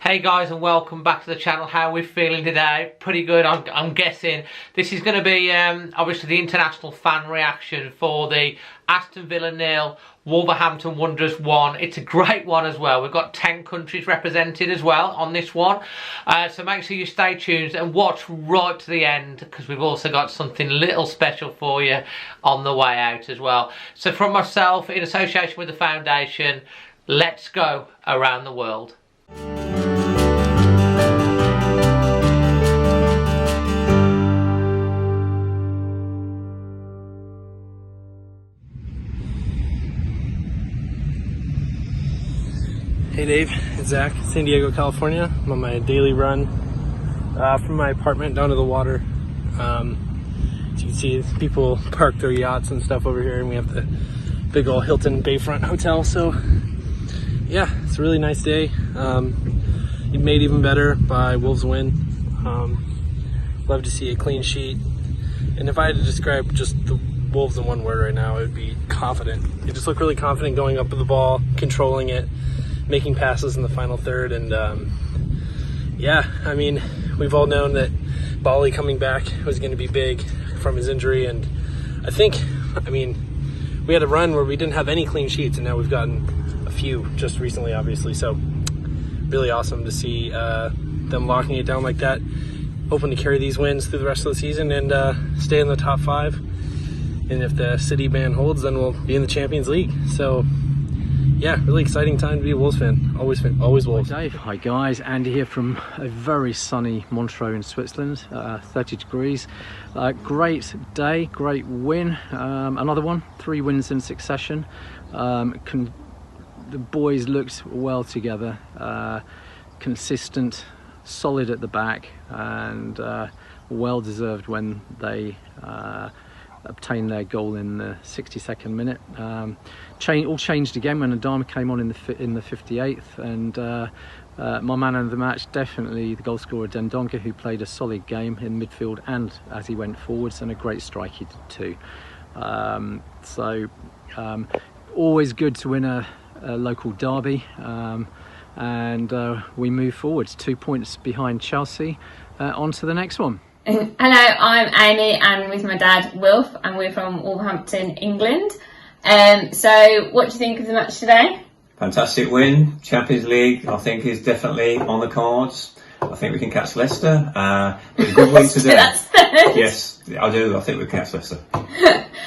Hey guys, and welcome back to the channel. How are we feeling today? Pretty good, I'm guessing. This is going to be obviously the international fan reaction for the Aston Villa 0, Wolverhampton Wanderers 1. It's a great one as well. We've got 10 countries represented as well on this one. So make sure you stay tuned and watch right to the end, because we've also got something little special for you on the way out as well. So from myself, in association with the foundation, let's go around the world. Hey Dave, it's Zach, San Diego, California. I'm on my daily run from my apartment down to the water. As you can see, people park their yachts and stuff over here, and we have the big old Hilton Bayfront Hotel. So yeah, it's a really nice day. It made even better by Wolves win. Love to see a clean sheet. And if I had to describe just the Wolves in one word right now, it would be confident. They just look really confident going up with the ball, controlling it, making passes in the final third. And yeah, I mean, we've all known that Bali coming back was going to be big from his injury, and I mean, we had a run where we didn't have any clean sheets, and now we've gotten a few just recently, obviously. So really awesome to see them locking it down like that. Hoping to carry these wins through the rest of the season and stay in the top 5. And if the City ban holds, then we'll be in the Champions League. So yeah, really exciting time to be a Wolves fan. Always Wolves. Hi Dave, hi guys. Andy here from a very sunny Montreux in Switzerland, 30 degrees. Great day, great win. Another one, 3 wins in succession. The boys looked well together, consistent, solid at the back, and well deserved when they obtained their goal in the 62nd minute. All changed again when Adama came on in the 58th, and my man of the match, definitely the goal scorer Dendonker, who played a solid game in midfield and as he went forwards, and a great strike he did too. Always good to win a local derby, and we move forwards 2 points behind Chelsea. On to the next one. Hello, I'm Amy, and with my dad Wilf, and we're from Wolverhampton, England. So what do you think of the match today? Fantastic win. Champions League, I think, is definitely on the cards. I think we can catch Leicester. But a good win today. That's third. Yes, I do. I think we can catch Leicester.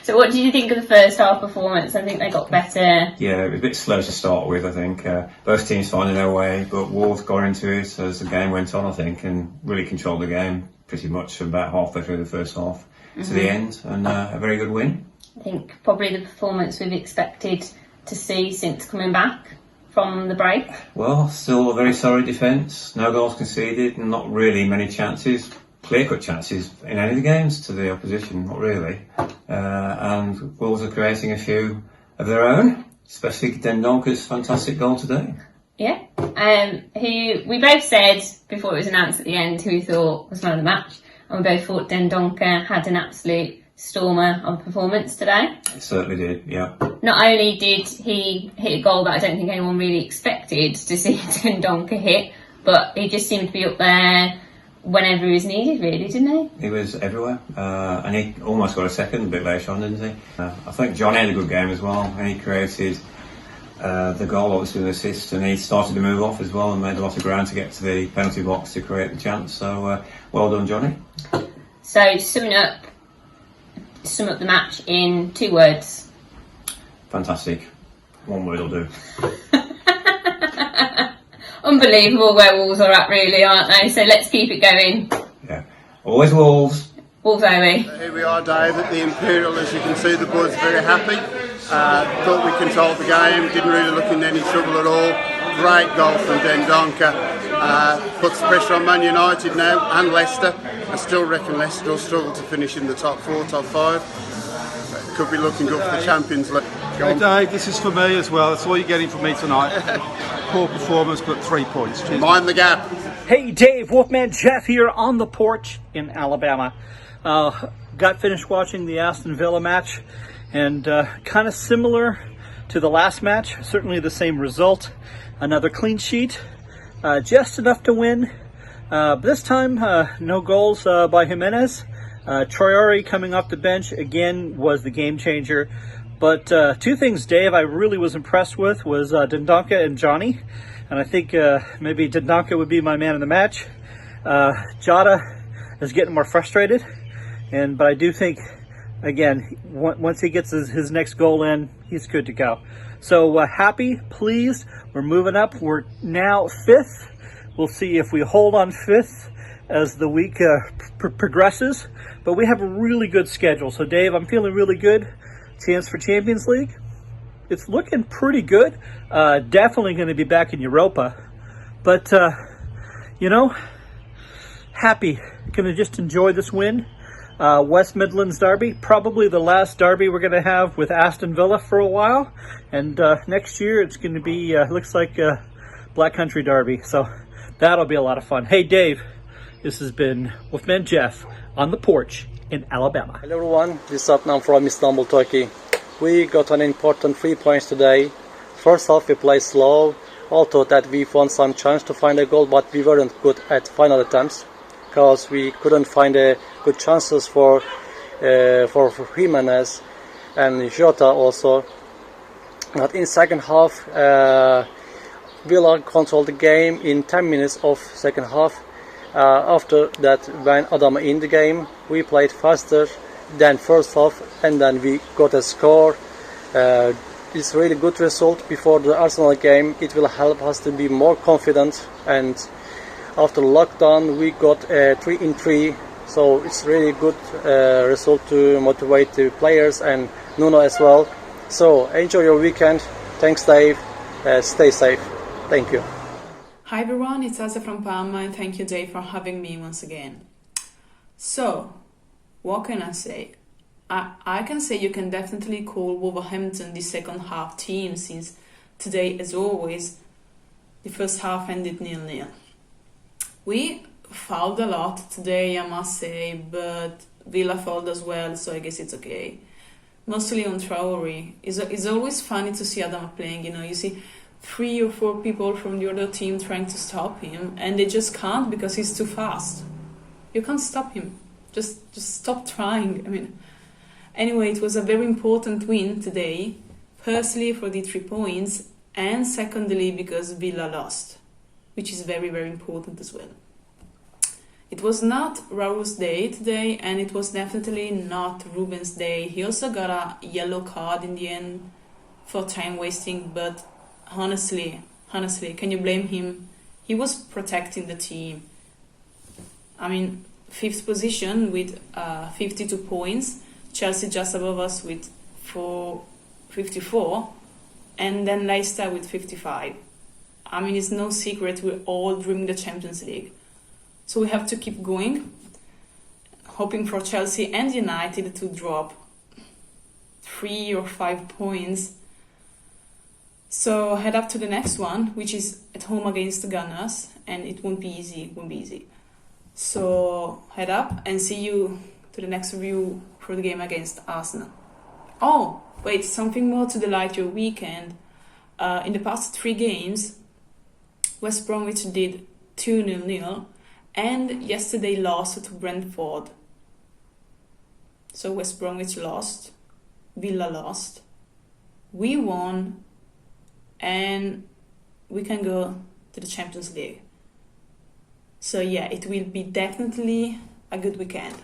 So what did you think of the first half performance? I think they got better. Yeah, it was a bit slow to start with, I think. Both teams finding their way, but Wolves got into it as the game went on, I think, and really controlled the game pretty much from about halfway through the first half to the end, and a very good win. I think probably the performance we've expected to see since coming back from the break. Well, still a very sorry defence, no goals conceded, and not really many chances, clear-cut chances in any of the games to the opposition, not really. And Wolves are creating a few of their own, especially Dendonker's fantastic goal today. Yeah, who we both said before it was announced at the end who we thought was man of the match, and we both thought Dendonker had an absolute stormer of performance today. It certainly did, yeah. Not only did he hit a goal that I don't think anyone really expected to see Dendonker hit, but he just seemed to be up there whenever he was needed, really, didn't he? He was everywhere, and he almost got a second a bit later on, didn't he? I think John had a good game as well, and he created the goal, obviously, with an assist, and he started to move off as well and made a lot of ground to get to the penalty box to create the chance. So well done, Johnny. So sum up the match in 2 words. Fantastic. 1 word will do. Unbelievable where Wolves are at, really, aren't they? So let's keep it going. Yeah, always Wolves. Wolves, Amy. Here we are, Dave, at the Imperial. As you can see, the boys are very happy. Thought we controlled the game, didn't really look in any trouble at all. Great goal from Dendonker. Puts pressure on Man United now and Leicester. I still reckon Leicester will struggle to finish in the top 4, top 5. Could be looking good for the Champions League. Hey Dave, this is for me as well. That's all you're getting from me tonight. Poor performance, but 3 points. Cheers. Mind the gap. Hey Dave, Wolfman Jeff here on the porch in Alabama. Got finished watching the Aston Villa match, and kind of similar to the last match, certainly the same result. Another clean sheet, just enough to win. But this time, no goals by Jimenez. Traore coming off the bench again was the game changer. But two things, Dave, I really was impressed with was Dendonker and Johnny. And I think maybe Dendonker would be my man of the match. Jota is getting more frustrated. But I do think, again, once he gets his next goal in, he's good to go. So happy, pleased. We're moving up. We're now 5th. We'll see if we hold on 5th as the week progresses. But we have a really good schedule. So, Dave, I'm feeling really good. Chance for Champions League. It's looking pretty good. Definitely going to be back in Europa. But, happy. Going to just enjoy this win. West Midlands derby, probably the last derby we're going to have with Aston Villa for a while. And next year it's going to be, looks like Black Country derby. So that'll be a lot of fun. Hey, Dave, this has been Wolfman Jeff on the porch in Alabama. Hello everyone, this is Adnan from Istanbul, Turkey. We got an important 3 points today. First half we played slow, all thought that we found some chance to find a goal, but we weren't good at final attempts because we couldn't find good chances for Jimenez and Jota also. But in second half, Villa controlled the game in 10 minutes of second half. After that, when Adama in the game, we played faster than first half, and then we got a score. It's really good result before the Arsenal game. It will help us to be more confident, and after lockdown we got 3-3, so it's really good result to motivate the players and Nuno as well. So enjoy your weekend. Thanks, Dave. Stay safe. Thank you. Hi everyone, it's Asa from Parma, and thank you, Dave, for having me once again. So, what can I say? I can say you can definitely call Wolverhampton the second half team, since today, as always, the first half ended 0-0. We fouled a lot today, I must say, but Villa fouled as well, so I guess it's okay. Mostly on Traore. It's always funny to see Adama playing, you see 3 or 4 people from the other team trying to stop him, and they just can't because he's too fast. You can't stop him. Just stop trying. Anyway, it was a very important win today, firstly for the 3 points, and secondly because Villa lost, which is very, very important as well. It was not Raul's day today, and it was definitely not Ruben's day. He also got a yellow card in the end for time wasting, but honestly, can you blame him? He was protecting the team. 5th position with 52 points. Chelsea just above us with 54. And then Leicester with 55. It's no secret we're all dreaming the Champions League. So we have to keep going, hoping for Chelsea and United to drop 3 or 5 points. So head up to the next one, which is at home against the Gunners, and it won't be easy. So head up and see you to the next review for the game against Arsenal. Oh, wait, something more to delight your weekend. In the past 3 games, West Bromwich did 2-0, and yesterday lost to Brentford. So West Bromwich lost, Villa lost, we won, and we can go to the Champions League. So yeah, it will be definitely a good weekend.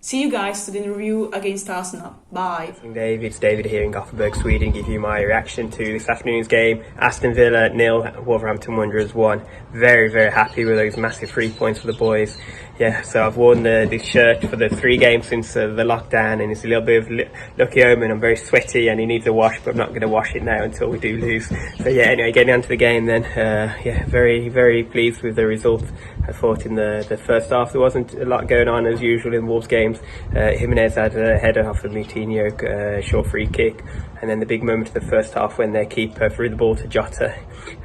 See you guys to the review against Arsenal. Bye. Dave, it's David here in Gothenburg, Sweden. Give you my reaction to this afternoon's game. Aston Villa 0, Wolverhampton Wanderers 1. Very, very happy with those massive 3 points for the boys. Yeah, so I've worn this shirt for the 3 games since the lockdown, and it's a little bit of lucky omen. I'm very sweaty and it needs a wash, but I'm not going to wash it now until we do lose. So yeah, anyway, getting on to the game then. Yeah, very, very pleased with the result. I thought in the first half there wasn't a lot going on as usual in Wolves games. Jimenez had a header off of Moutinho, short free kick, and then the big moment of the first half when their keeper threw the ball to Jota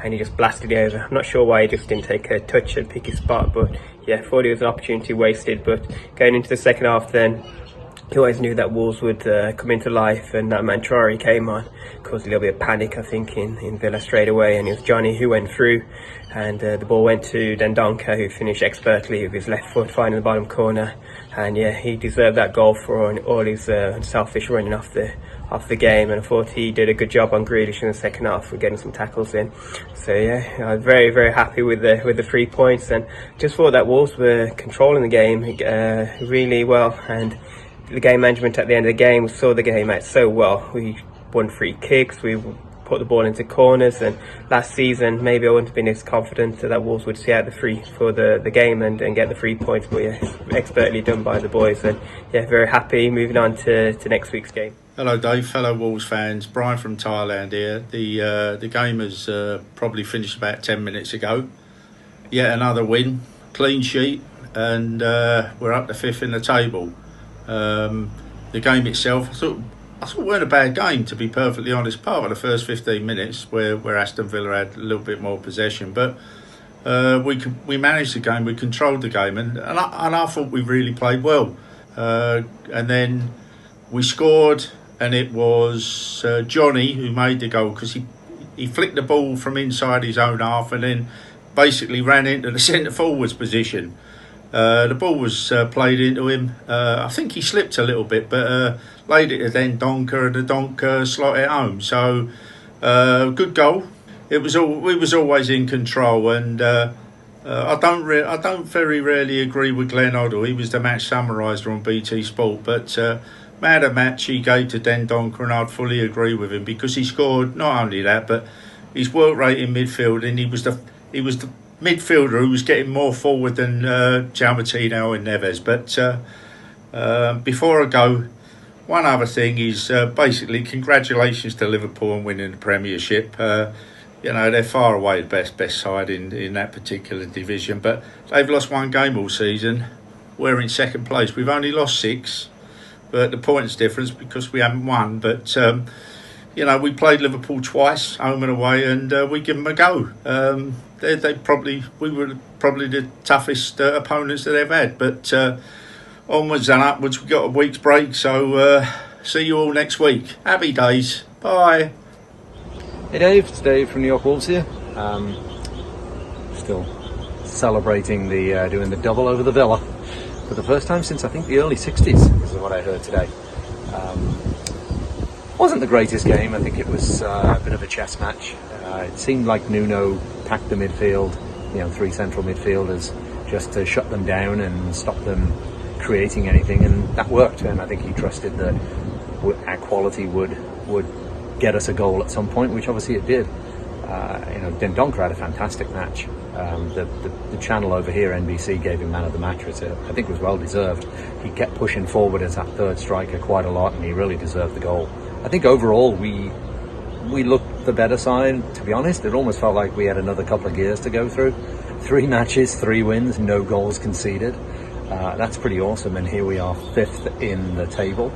and he just blasted it over. I'm not sure why he just didn't take a touch and pick his spot, but yeah, thought it was an opportunity wasted. But going into the second half then, you always knew that Wolves would come into life, and that man Traore came on, caused a little bit of panic I think in Villa straight away, and it was Johnny who went through, and the ball went to Dendonker, who finished expertly with his left foot finding the bottom corner, and yeah, he deserved that goal for all his selfish running off the game, and I thought he did a good job on Grealish in the second half with getting some tackles in. So yeah, I was very, very happy with the 3 points, and just thought that Wolves were controlling the game really well, and the game management at the end of the game, we saw the game out so well. We won free kicks, we put the ball into corners, and last season maybe I wouldn't have been as confident that Wolves would see out the free for the game and get the 3 points, but yeah, expertly done by the boys, and yeah, very happy. Moving on to next week's game. Hello Dave, fellow Wolves fans, Brian from Thailand here. The game has probably finished about 10 minutes ago. Yet another win, clean sheet, and we're up to 5th in the table. The game itself, I thought weren't a bad game, to be perfectly honest. Part of the first 15 minutes where Aston Villa had a little bit more possession, but we managed the game, we controlled the game, and I thought we really played well. And then we scored, and it was Johnny who made the goal, because he flicked the ball from inside his own half and then basically ran into the centre forwards position. The ball was played into him. I think he slipped a little bit, but laid it to Dendonker, and the Donker slot it home. So good goal. We was always in control, and I don't very rarely agree with Glenn Hoddle. He was the match summariser on BT Sport, but man of the match he gave to Dendonker, and I'd fully agree with him, because he scored not only that, but his work rate in midfield, and he was the midfielder who was getting more forward than Giammattino and Neves. But before I go, one other thing is basically congratulations to Liverpool on winning the Premiership. They're far away the best side in that particular division, but they've lost one game all season. We're in second place. We've only lost 6, but the points difference because we haven't won. But we played Liverpool twice, home and away, and we give them a go. We were probably the toughest opponents that they've had, but onwards and upwards. We've got a week's break, so see you all next week. Happy days. Bye. Hey Dave, it's Dave from New York Wolves here. Still celebrating doing the double over the Villa for the first time since I think the early 60s, is what I heard today. Wasn't the greatest game. I think it was a bit of a chess match. It seemed like Nuno packed the midfield, 3 central midfielders, just to shut them down and stop them creating anything, and that worked. And I think he trusted that our quality would get us a goal at some point, which obviously it did. Dendonker had a fantastic match. The channel over here, NBC, gave him man of the match, which I think was well deserved. He kept pushing forward as that third striker quite a lot, and he really deserved the goal. I think overall we looked the better side, to be honest. It almost felt like we had another couple of gears to go through. 3 matches, 3 wins, no goals conceded. That's pretty awesome, and here we are 5th in the table.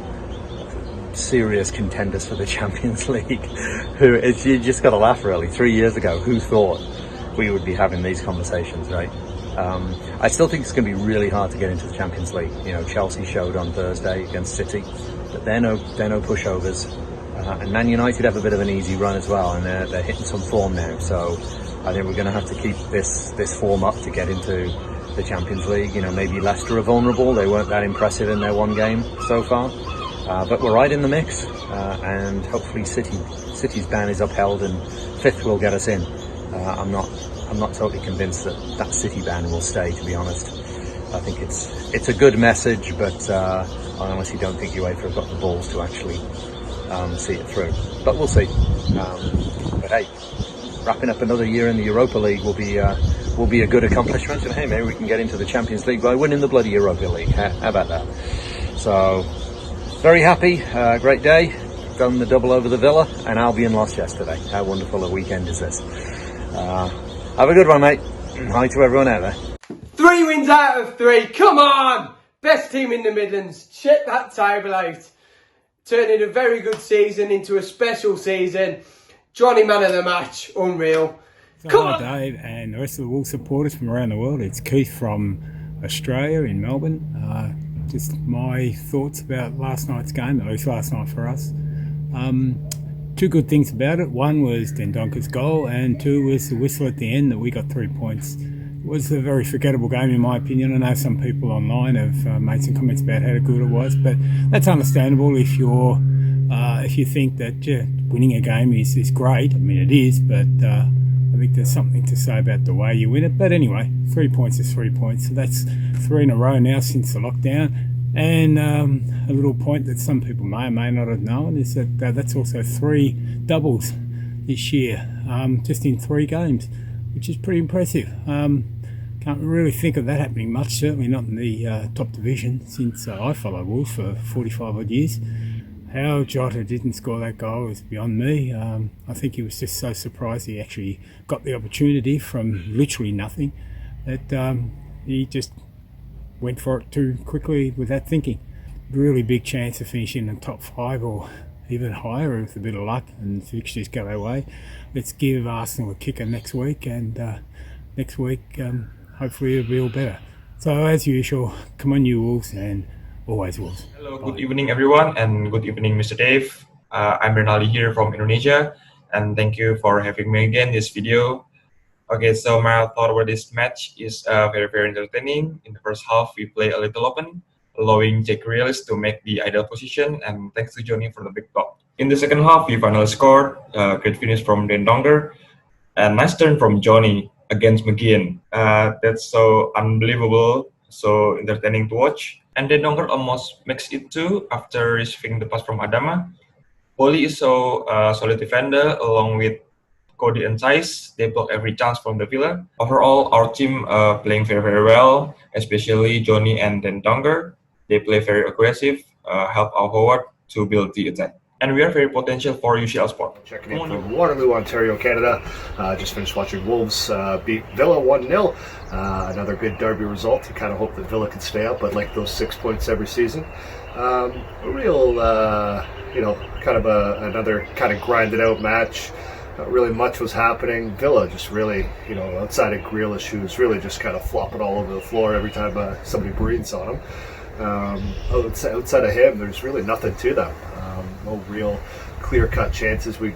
Serious contenders for the Champions League. You just got to laugh, really. 3 years ago, who thought we would be having these conversations, right? I still think it's going to be really hard to get into the Champions League. Chelsea showed on Thursday against City that they're no pushovers. And Man United have a bit of an easy run as well, and they're hitting some form now. So I think we're going to have to keep this form up to get into the Champions League. Maybe Leicester are vulnerable. They weren't that impressive in their one game so far. But we're right in the mix, and hopefully City's ban is upheld, and 5th will get us in. I'm not totally convinced that City ban will stay, to be honest. I think it's a good message, but I honestly don't think UEFA have got the balls to actually see it through. But we'll see. But hey, wrapping up another year in the Europa League will be a good accomplishment, and hey, maybe we can get into the Champions League by winning the bloody Europa League. How about that? So. Very happy, great day. Done the double over the Villa, and Albion lost yesterday. How wonderful a weekend is this? Have a good one, mate. Hi to everyone out there. 3 wins out of 3. Come on! Best team in the Midlands. Check that table out. Turning a very good season into a special season. Johnny, man of the match. Unreal. Come on, Dave, and the rest of the Wolves supporters from around the world. It's Keith from Australia in Melbourne. just my thoughts about last night's game, at least last night for us. Two good things about it. One was Dendonker's goal, and two was the whistle at the end that we got 3 points. It was a very forgettable game in my opinion. I know some people online have made some comments about how good it was, but that's understandable if you think that winning a game is great. I mean, it is, but I think there's something to say about the way you win it. But anyway, 3 points is 3 points. So that's 3 in a row now since the lockdown. And a little point that some people may or may not have known is that that's also 3 doubles this year, just in 3 games, which is pretty impressive. Can't really think of that happening much, certainly not in the top division since I followed Wolves for 45 odd years. How Jota didn't score that goal is beyond me. I think he was just so surprised he actually got the opportunity from literally nothing that he just went for it too quickly without thinking. Really big chance of finishing in the top 5 or even higher with a bit of luck and fixtures go their way. Let's give Arsenal a kicker next week, and next week hopefully it'll be all better. So as usual, come on you Wolves, and always Wolves. Hello, good evening everyone, and good evening Mr. Dave. I'm Renali here from Indonesia, and thank you for having me again in this video. Okay, so my thought about this match is very, very entertaining. In the first half, we play a little open, allowing Jack Grealish to make the ideal position, and thanks to Johnny for the big block. In the second half, we finally scored. Great finish from Dendonker, and nice turn from Johnny against McGinn. That's so unbelievable, so entertaining to watch. And Dendonker almost makes it too after receiving the pass from Adama. Oli is so solid defender along with Cody and Thais. They block every chance from the Villa. Overall, our team playing very, very well, especially Johnny and Dendonker. They play very aggressive, help our forward to build the attack. And we are very potential for UCL Sport. Checking in from Waterloo, Ontario, Canada. Just finished watching Wolves beat Villa 1-0. Another good derby result. You kind of hope that Villa can stay up, but like those 6 points every season. A real, kind of another kind of grinded out match. Not really much was happening. Villa just really, outside of Grealish, who's really just kind of flopping all over the floor every time somebody breathes on him. Outside of him, there's really nothing to them. No real clear-cut chances. We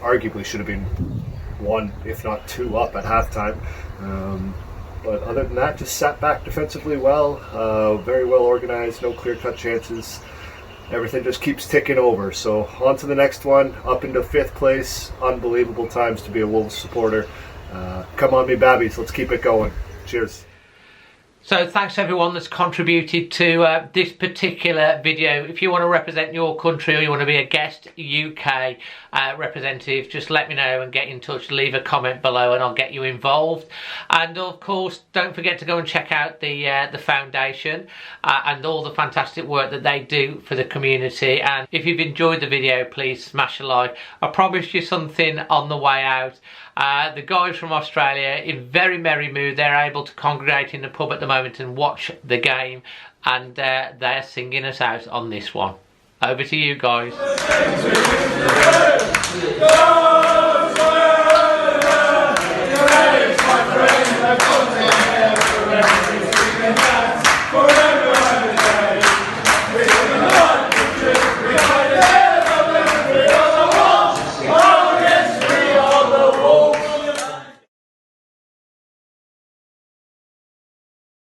arguably should have been 1, if not 2 up at halftime. But other than that, just sat back defensively well, very well organized, no clear-cut chances. Everything just keeps ticking over. So on to the next one, up into 5th place. Unbelievable times to be a Wolves supporter. Come on me babbies, let's keep it going. Cheers. So thanks to everyone that's contributed to this particular video. If you want to represent your country or you want to be a guest UK representative, just let me know and get in touch. Leave a comment below and I'll get you involved. And of course, don't forget to go and check out the foundation and all the fantastic work that they do for the community. And if you've enjoyed the video, please smash a like. I promised you something on the way out. The guys from Australia, in very merry mood, they're able to congregate in the pub at the moment and watch the game, and they're singing us out on this one. Over to you guys.